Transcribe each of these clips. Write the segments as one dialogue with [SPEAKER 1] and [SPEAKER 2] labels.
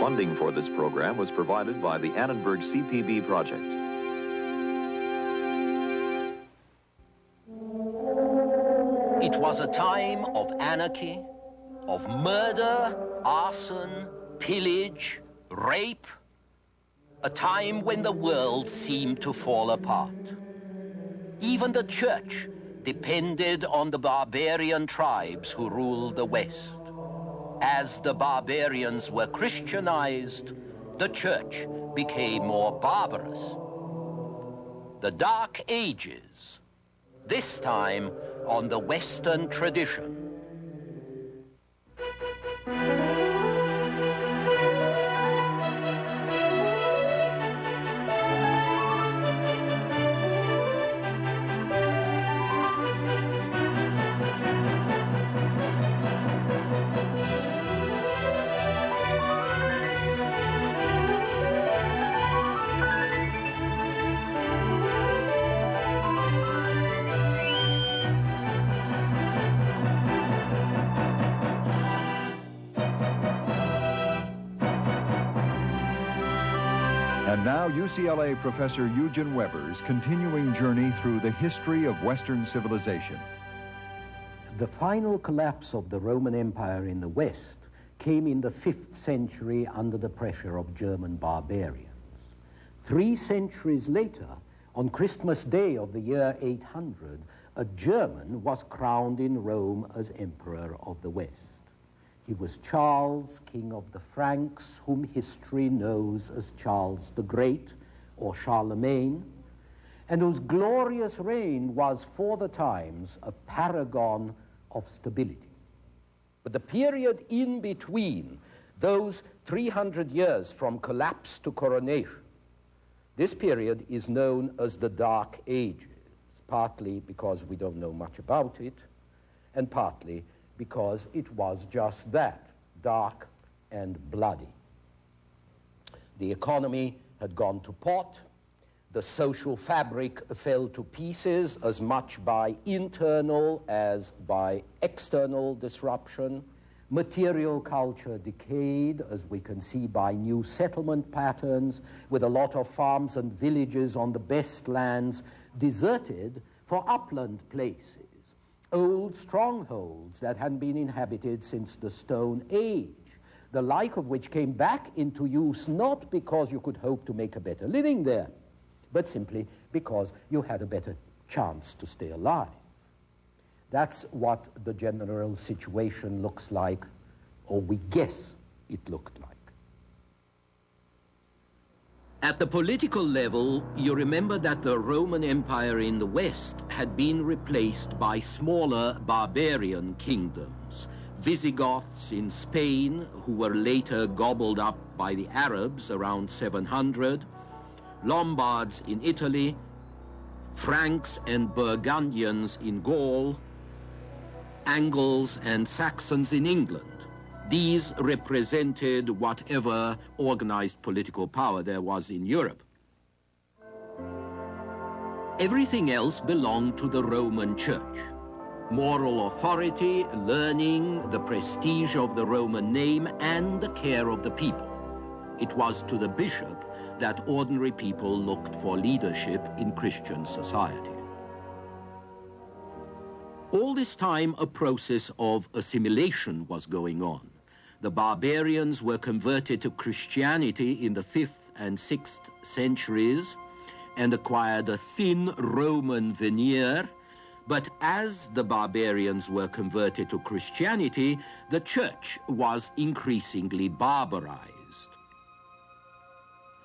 [SPEAKER 1] Funding for this program was provided by the Annenberg CPB project.
[SPEAKER 2] It was a time of anarchy, of murder, arson, pillage, rape, a time when the world seemed to fall apart. Even the church depended on the barbarian tribes who ruled the West. As the barbarians were Christianized, the church became more barbarous. The Dark Ages, this time on the Western tradition.
[SPEAKER 3] And now UCLA professor Eugen Weber's continuing journey through the history of Western civilization.
[SPEAKER 4] The final collapse of the Roman Empire in the West came in the 5th century under the pressure of German barbarians. 3 centuries later, on Christmas Day of the year 800, a German was crowned in Rome as Emperor of the West. He was Charles, King of the Franks, whom history knows as Charles the Great, or Charlemagne, and whose glorious reign was for the times a paragon of stability. But the period in between those 300 years from collapse to coronation, this period is known as the Dark Ages, partly because we don't know much about it, and partly because it was just that, dark and bloody. The economy had gone to pot, the social fabric fell to pieces as much by internal as by external disruption. Material culture decayed, as we can see by new settlement patterns, with a lot of farms and villages on the best lands deserted for upland places. Old strongholds that hadn't been inhabited since the Stone Age, the like of which came back into use not because you could hope to make a better living there, but simply because you had a better chance to stay alive. That's what the general situation looks like, or we guess it looked like.
[SPEAKER 2] At the political level, you remember that the Roman Empire in the West had been replaced by smaller barbarian kingdoms. Visigoths in Spain, who were later gobbled up by the Arabs around 700, Lombards in Italy, Franks and Burgundians in Gaul, Angles and Saxons in England. These represented whatever organized political power there was in Europe. Everything else belonged to the Roman Church. Moral authority, learning, the prestige of the Roman name, and the care of the people. It was to the bishop that ordinary people looked for leadership in Christian society. All this time, a process of assimilation was going on. The barbarians were converted to Christianity in the 5th and 6th centuries and acquired a thin Roman veneer, but as the barbarians were converted to Christianity, the church was increasingly barbarized.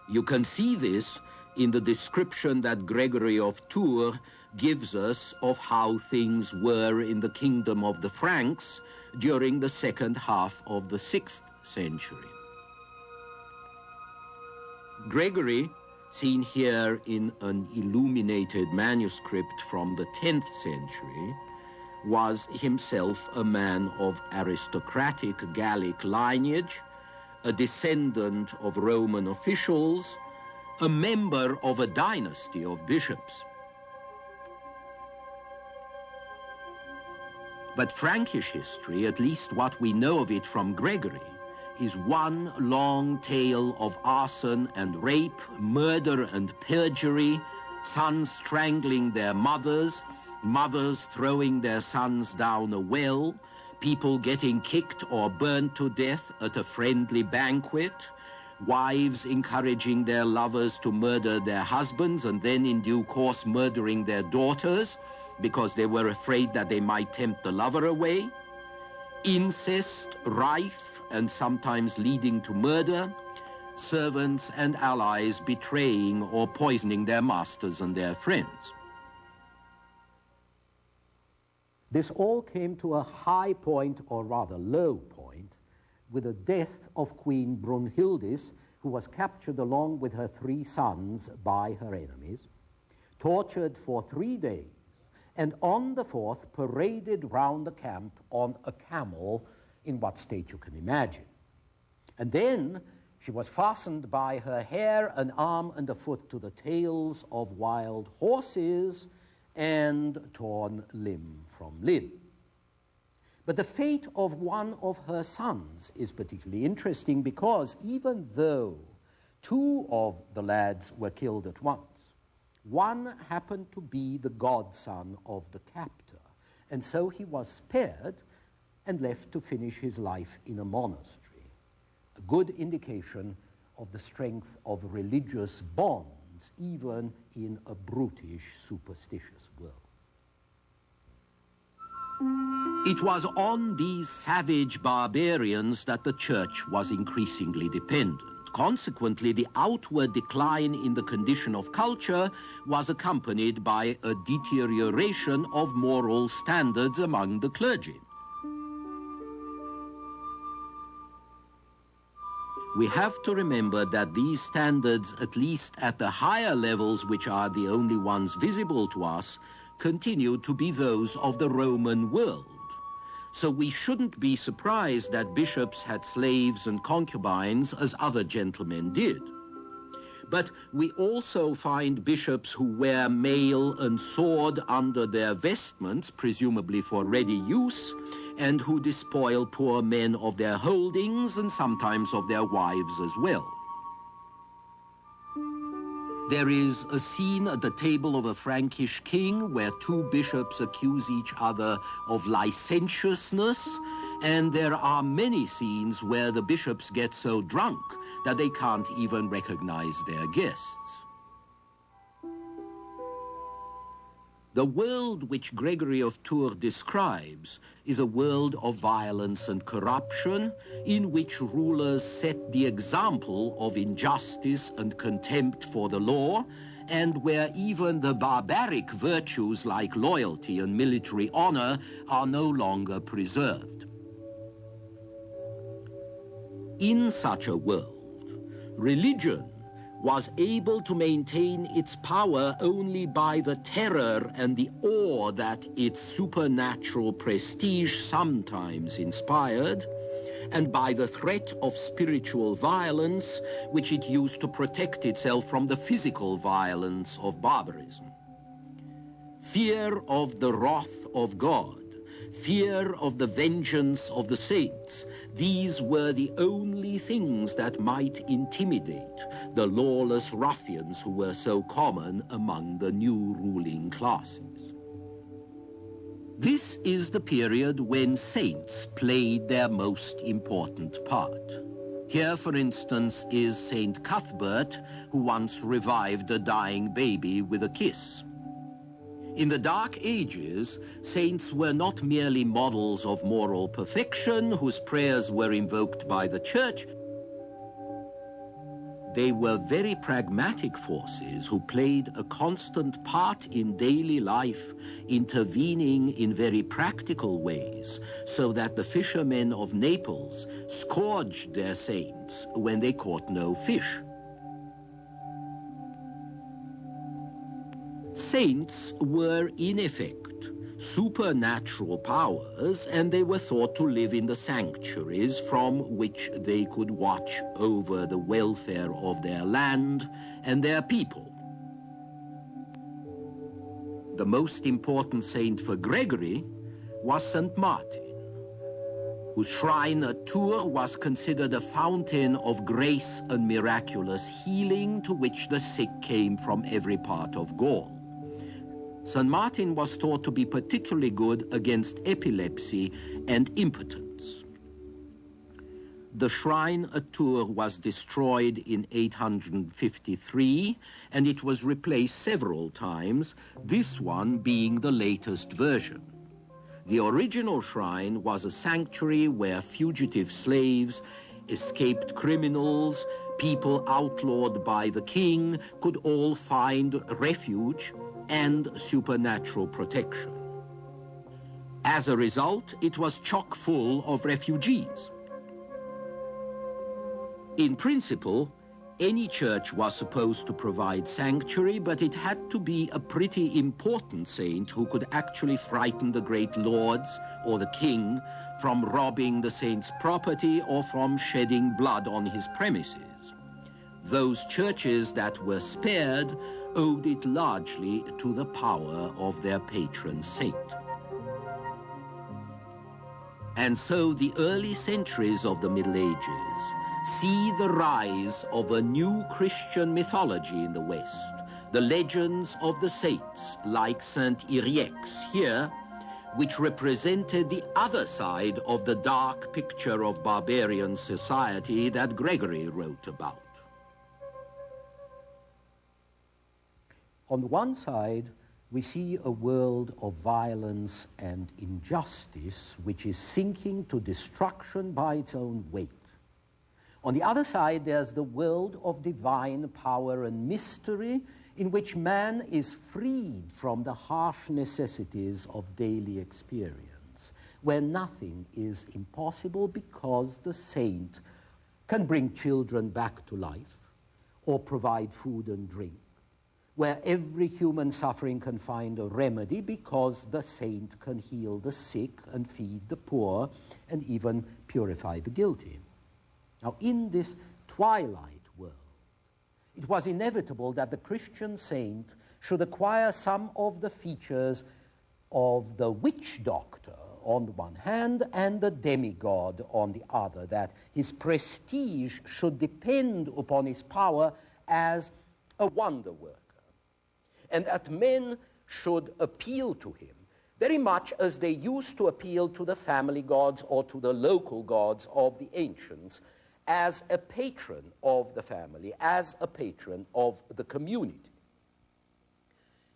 [SPEAKER 2] You can see this in the description that Gregory of Tours gives us of how things were in the kingdom of the Franks during the second half of the 6th century. Gregory, seen here in an illuminated manuscript from the 10th century, was himself a man of aristocratic Gallic lineage, a descendant of Roman officials, a member of a dynasty of bishops. But Frankish history, at least what we know of it from Gregory, is one long tale of arson and rape, murder and perjury, sons strangling their mothers, mothers throwing their sons down a well, people getting kicked or burned to death at a friendly banquet, wives encouraging their lovers to murder their husbands and then in due course murdering their daughters because they were afraid that they might tempt the lover away, incest rife and sometimes leading to murder, servants and allies betraying or poisoning their masters and their friends.
[SPEAKER 4] This all came to a high point, or rather low point, with the death of Queen Brunhildis, who was captured along with her 3 sons by her enemies, tortured for 3 days, and on the 4th paraded round the camp on a camel in what state you can imagine. And then she was fastened by her hair, an arm and a foot to the tails of wild horses and torn limb from limb. But the fate of one of her sons is particularly interesting because even though 2 of the lads were killed at once, one happened to be the godson of the captor, and so he was spared and left to finish his life in a monastery, a good indication of the strength of religious bonds, even in a brutish, superstitious world.
[SPEAKER 2] It was on these savage barbarians that the church was increasingly dependent. Consequently, the outward decline in the condition of culture was accompanied by a deterioration of moral standards among the clergy. We have to remember that these standards, at least at the higher levels, which are the only ones visible to us, continued to be those of the Roman world. So we shouldn't be surprised that bishops had slaves and concubines as other gentlemen did. But we also find bishops who wear mail and sword under their vestments, presumably for ready use, and who despoil poor men of their holdings and sometimes of their wives as well. There is a scene at the table of a Frankish king where 2 bishops accuse each other of licentiousness, and there are many scenes where the bishops get so drunk that they can't even recognize their guests. The world which Gregory of Tours describes is a world of violence and corruption, in which rulers set the example of injustice and contempt for the law, and where even the barbaric virtues like loyalty and military honor are no longer preserved. In such a world, religion was able to maintain its power only by the terror and the awe that its supernatural prestige sometimes inspired, and by the threat of spiritual violence, which it used to protect itself from the physical violence of barbarism. Fear of the wrath of God, fear of the vengeance of the saints, these were the only things that might intimidate the lawless ruffians who were so common among the new ruling classes. This is the period when saints played their most important part. Here, for instance, is Saint Cuthbert, who once revived a dying baby with a kiss. In the Dark Ages, saints were not merely models of moral perfection whose prayers were invoked by the church. They were very pragmatic forces who played a constant part in daily life, intervening in very practical ways, so that the fishermen of Naples scourged their saints when they caught no fish. Saints were, in effect, supernatural powers, and they were thought to live in the sanctuaries from which they could watch over the welfare of their land and their people. The most important saint for Gregory was St. Martin, whose shrine at Tours was considered a fountain of grace and miraculous healing to which the sick came from every part of Gaul. St. Martin was thought to be particularly good against epilepsy and impotence. The shrine at Tours was destroyed in 853, and it was replaced several times, this one being the latest version. The original shrine was a sanctuary where fugitive slaves, escaped criminals, people outlawed by the king could all find refuge and supernatural protection. As a result, it was chock full of refugees. In principle, any church was supposed to provide sanctuary, but it had to be a pretty important saint who could actually frighten the great lords or the king from robbing the saint's property or from shedding blood on his premises. Those churches that were spared owed it largely to the power of their patron saint. And so the early centuries of the Middle Ages see the rise of a new Christian mythology in the West, the legends of the saints like Saint Yrieix here, which represented the other side of the dark picture of barbarian society that Gregory wrote about.
[SPEAKER 4] On the one side, we see a world of violence and injustice which is sinking to destruction by its own weight. On the other side, there's the world of divine power and mystery in which man is freed from the harsh necessities of daily experience, where nothing is impossible because the saint can bring children back to life or provide food and drink, where every human suffering can find a remedy because the saint can heal the sick and feed the poor and even purify the guilty. Now, in this twilight world, it was inevitable that the Christian saint should acquire some of the features of the witch doctor on the one hand and the demigod on the other, that his prestige should depend upon his power as a wonder worker, and that men should appeal to him very much as they used to appeal to the family gods or to the local gods of the ancients, as a patron of the family, as a patron of the community.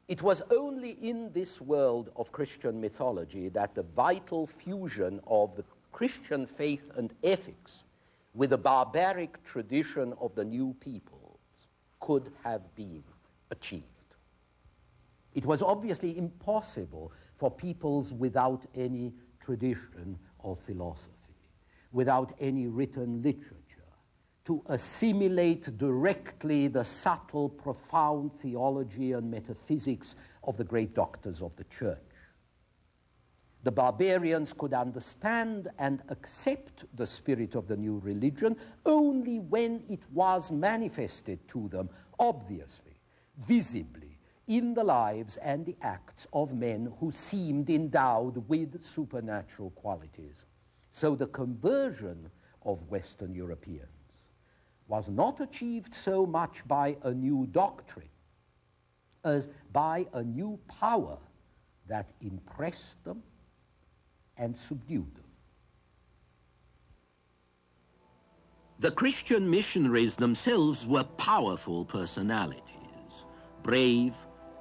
[SPEAKER 4] It was only in this world of Christian mythology that the vital fusion of the Christian faith and ethics with the barbaric tradition of the new peoples could have been achieved. It was obviously impossible for peoples without any tradition of philosophy, without any written literature, to assimilate directly the subtle, profound theology and metaphysics of the great doctors of the church. The barbarians could understand and accept the spirit of the new religion only when it was manifested to them, obviously, visibly, in the lives and the acts of men who seemed endowed with supernatural qualities. So the conversion of Western Europeans was not achieved so much by a new doctrine as by a new power that impressed them and subdued them.
[SPEAKER 2] The Christian missionaries themselves were powerful personalities, brave,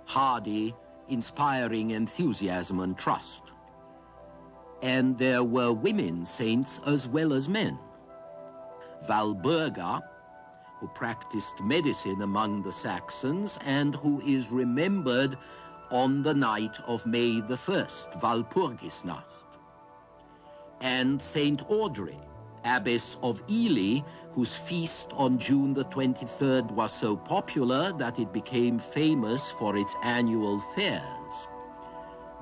[SPEAKER 2] hardy, inspiring enthusiasm and trust. And there were women saints as well as men. Walburga, who practiced medicine among the Saxons and who is remembered on the night of May the 1st, Walpurgisnacht. And Saint Audrey, abbess of Ely, whose feast on June the 23rd was so popular that it became famous for its annual fairs.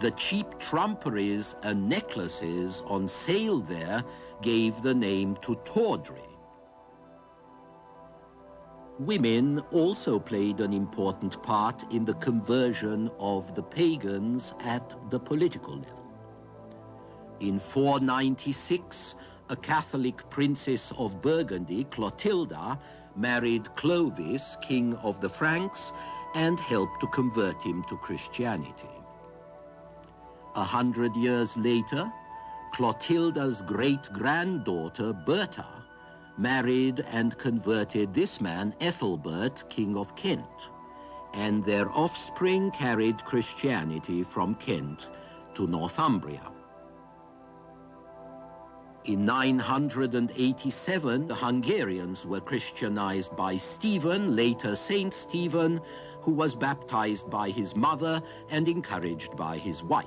[SPEAKER 2] The cheap trumperies and necklaces on sale there gave the name to tawdry. Women also played an important part in the conversion of the pagans at the political level. In 496, a Catholic princess of Burgundy, Clotilda, married Clovis, king of the Franks, and helped to convert him to Christianity. 100 years later, Clotilda's great-granddaughter, Bertha, married and converted this man, Ethelbert, king of Kent, and their offspring carried Christianity from Kent to Northumbria. In 987, the Hungarians were Christianized by Stephen, later Saint Stephen, who was baptized by his mother and encouraged by his wife.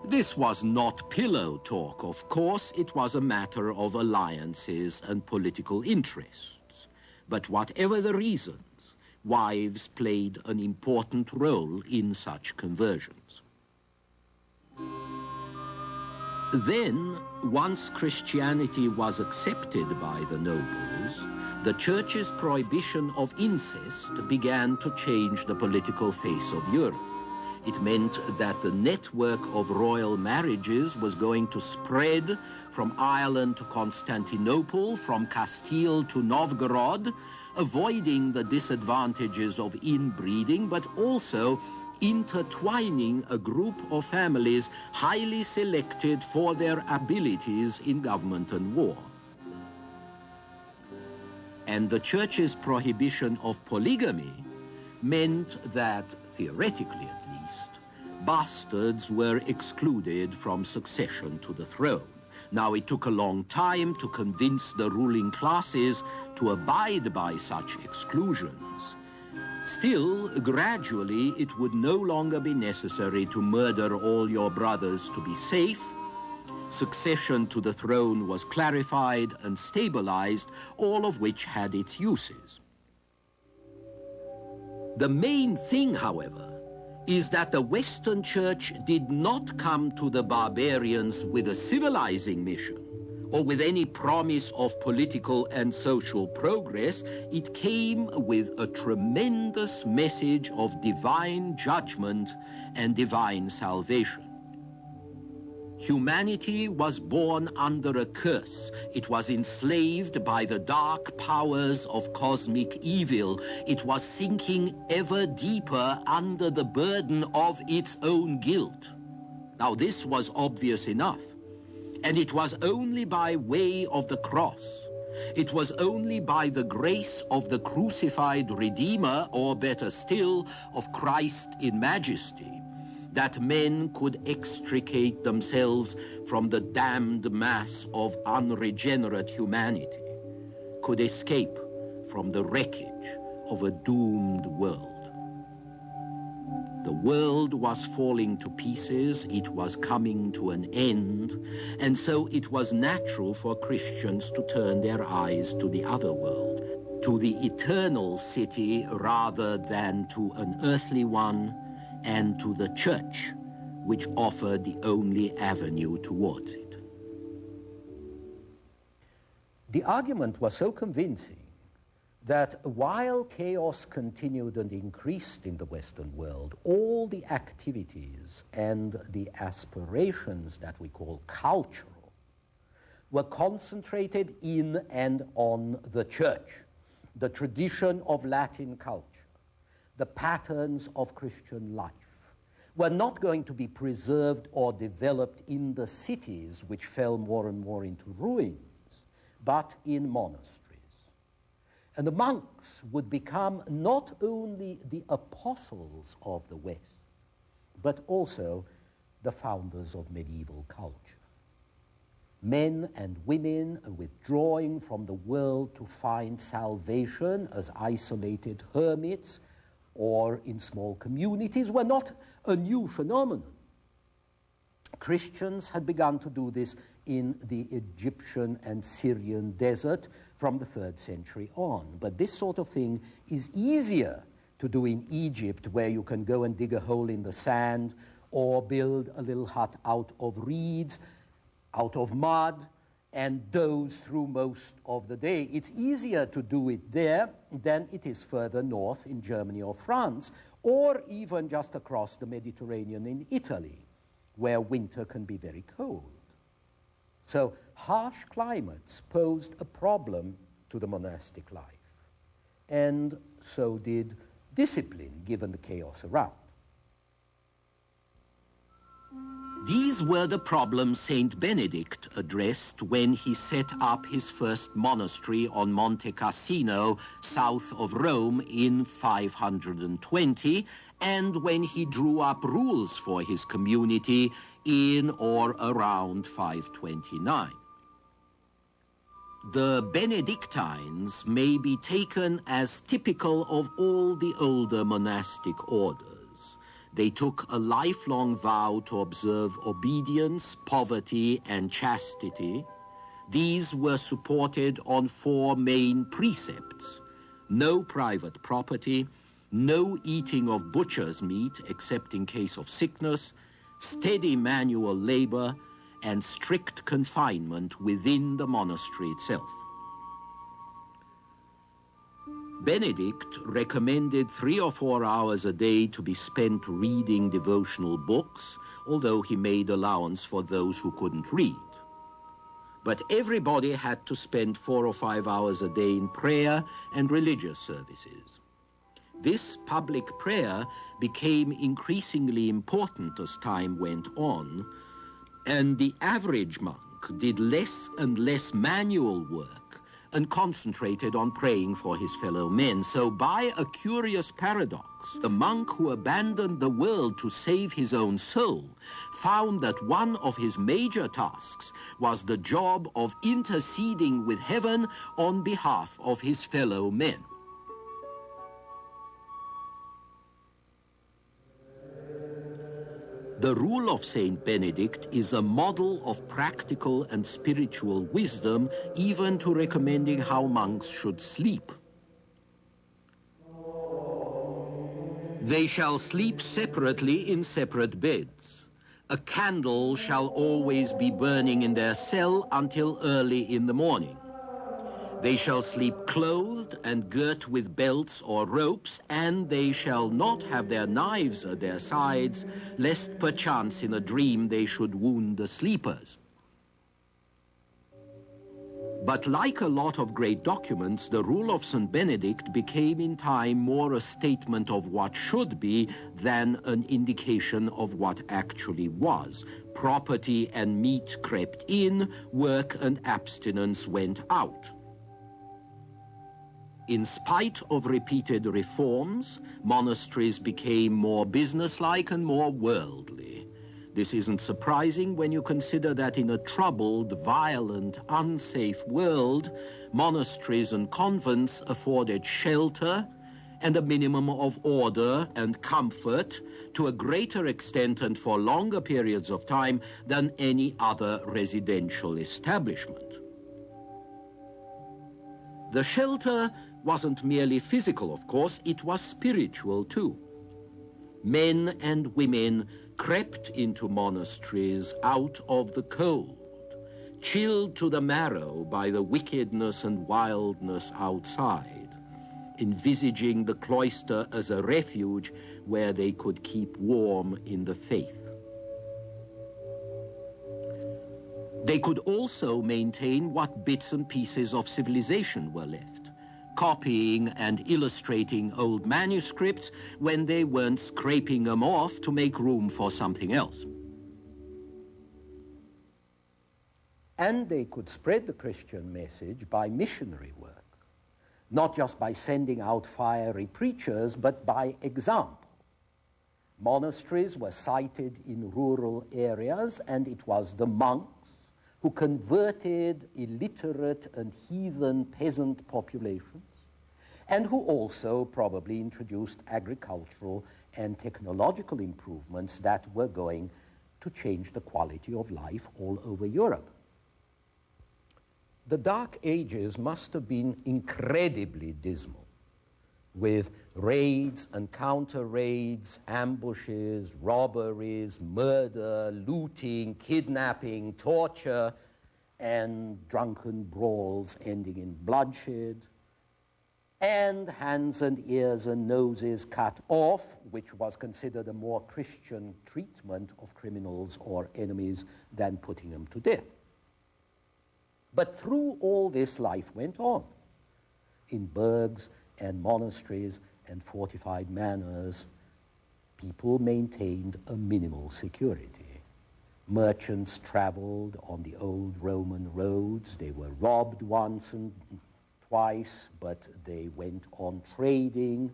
[SPEAKER 2] This was not pillow talk, of course. It was a matter of alliances and political interests. But whatever the reasons, wives played an important role in such conversions. Then, once Christianity was accepted by the nobles, the Church's prohibition of incest began to change the political face of Europe. It meant that the network of royal marriages was going to spread from Ireland to Constantinople, from Castile to Novgorod, avoiding the disadvantages of inbreeding, but also intertwining a group of families highly selected for their abilities in government and war. And the Church's prohibition of polygamy meant that, theoretically at least, bastards were excluded from succession to the throne. Now, it took a long time to convince the ruling classes to abide by such exclusions. Still, gradually, it would no longer be necessary to murder all your brothers to be safe. Succession to the throne was clarified and stabilized, all of which had its uses. The main thing, however, is that the Western Church did not come to the barbarians with a civilizing mission or with any promise of political and social progress. It came with a tremendous message of divine judgment and divine salvation. Humanity was born under a curse. It was enslaved by the dark powers of cosmic evil. It was sinking ever deeper under the burden of its own guilt. Now, this was obvious enough. And it was only by way of the cross. It was only by the grace of the crucified Redeemer, or better still, of Christ in majesty, that men could extricate themselves from the damned mass of unregenerate humanity, could escape from the wreckage of a doomed world. The world was falling to pieces, it was coming to an end, and so it was natural for Christians to turn their eyes to the other world, to the eternal city rather than to an earthly one, and to the Church, which offered the only avenue towards it.
[SPEAKER 4] The argument was so convincing that while chaos continued and increased in the Western world, all the activities and the aspirations that we call cultural were concentrated in and on the Church, the tradition of Latin culture, the patterns of Christian life, were not going to be preserved or developed in the cities which fell more and more into ruins, but in monasteries. And the monks would become not only the apostles of the West, but also the founders of medieval culture. Men and women withdrawing from the world to find salvation as isolated hermits or in small communities were not a new phenomenon. Christians had begun to do this in the Egyptian and Syrian desert from the 3rd century on. But this sort of thing is easier to do in Egypt, where you can go and dig a hole in the sand or build a little hut out of reeds, out of mud, and doze through most of the day. It's easier to do it there than it is further north in Germany or France, or even just across the Mediterranean in Italy, where winter can be very cold. So harsh climates posed a problem to the monastic life, and so did discipline, given the chaos around.
[SPEAKER 2] These were the problems Saint Benedict addressed when he set up his first monastery on Monte Cassino, south of Rome, in 520, and when he drew up rules for his community in or around 529. The Benedictines may be taken as typical of all the older monastic orders. They took a lifelong vow to observe obedience, poverty, and chastity. These were supported on 4 main precepts: no private property, no eating of butcher's meat except in case of sickness, steady manual labor, and strict confinement within the monastery itself. Benedict recommended 3 or 4 hours a day to be spent reading devotional books, although he made allowance for those who couldn't read. But everybody had to spend 4 or 5 hours a day in prayer and religious services. This public prayer became increasingly important as time went on, and the average monk did less and less manual work and concentrated on praying for his fellow men. So by a curious paradox, the monk who abandoned the world to save his own soul found that one of his major tasks was the job of interceding with heaven on behalf of his fellow men. The rule of Saint Benedict is a model of practical and spiritual wisdom, even to recommending how monks should sleep. They shall sleep separately in separate beds. A candle shall always be burning in their cell until early in the morning. They shall sleep clothed and girt with belts or ropes, and they shall not have their knives at their sides, lest perchance in a dream they should wound the sleepers. But like a lot of great documents, the rule of St. Benedict became in time more a statement of what should be than an indication of what actually was. Property and meat crept in, work and abstinence went out. In spite of repeated reforms, monasteries became more businesslike and more worldly. This isn't surprising when you consider that in a troubled, violent, unsafe world, monasteries and convents afforded shelter and a minimum of order and comfort to a greater extent and for longer periods of time than any other residential establishment. The shelter wasn't merely physical, of course, it was spiritual too. Men and women crept into monasteries out of the cold, chilled to the marrow by the wickedness and wildness outside, envisaging the cloister as a refuge where they could keep warm in the faith. They could also maintain what bits and pieces of civilization were left, copying and illustrating old manuscripts when they weren't scraping them off to make room for something else.
[SPEAKER 4] And they could spread the Christian message by missionary work, not just by sending out fiery preachers, but by example. Monasteries were sited in rural areas, and it was the monks who converted illiterate and heathen peasant populations, and who also probably introduced agricultural and technological improvements that were going to change the quality of life all over Europe. The Dark Ages must have been incredibly dismal. with raids and counter-raids, ambushes, robberies, murder, looting, kidnapping, torture, and drunken brawls ending in bloodshed, and hands and ears and noses cut off, which was considered a more Christian treatment of criminals or enemies than putting them to death. But through all this, life went on in burghs and monasteries and fortified manors. People maintained a minimal security. Merchants traveled on the old Roman roads. They were robbed once and twice, but they went on trading.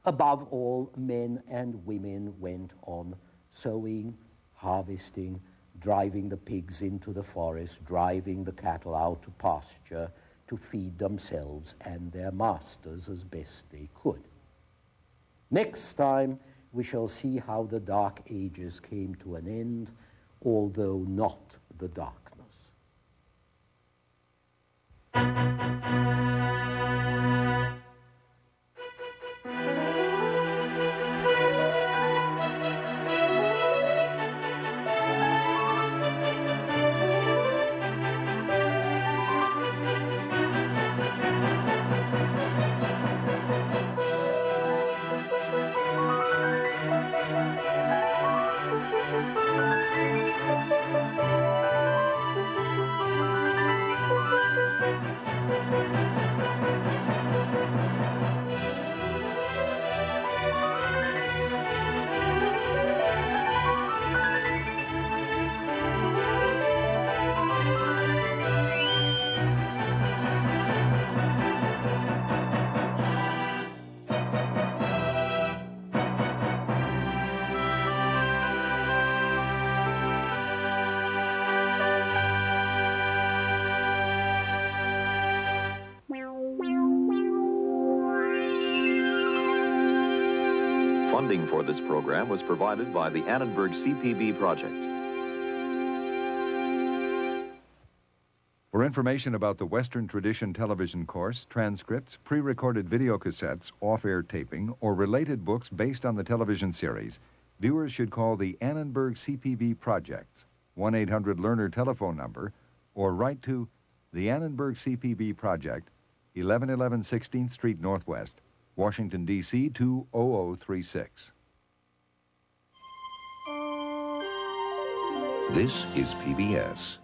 [SPEAKER 4] Above all, men and women went on sowing, harvesting, driving the pigs into the forest, driving the cattle out to pasture to feed themselves and their masters as best they could. Next time, we shall see how the Dark Ages came to an end, although not the darkness.
[SPEAKER 1] Funding for this program was provided by the Annenberg CPB project.
[SPEAKER 3] For information about the Western Tradition television course, transcripts, pre-recorded videocassettes, off-air taping, or related books based on the television series, viewers should call the Annenberg CPB Projects 1-800-LEARNER telephone number, or write to the Annenberg CPB Project, 1111 16th Street Northwest, Washington, D.C. 20036.
[SPEAKER 5] This is PBS.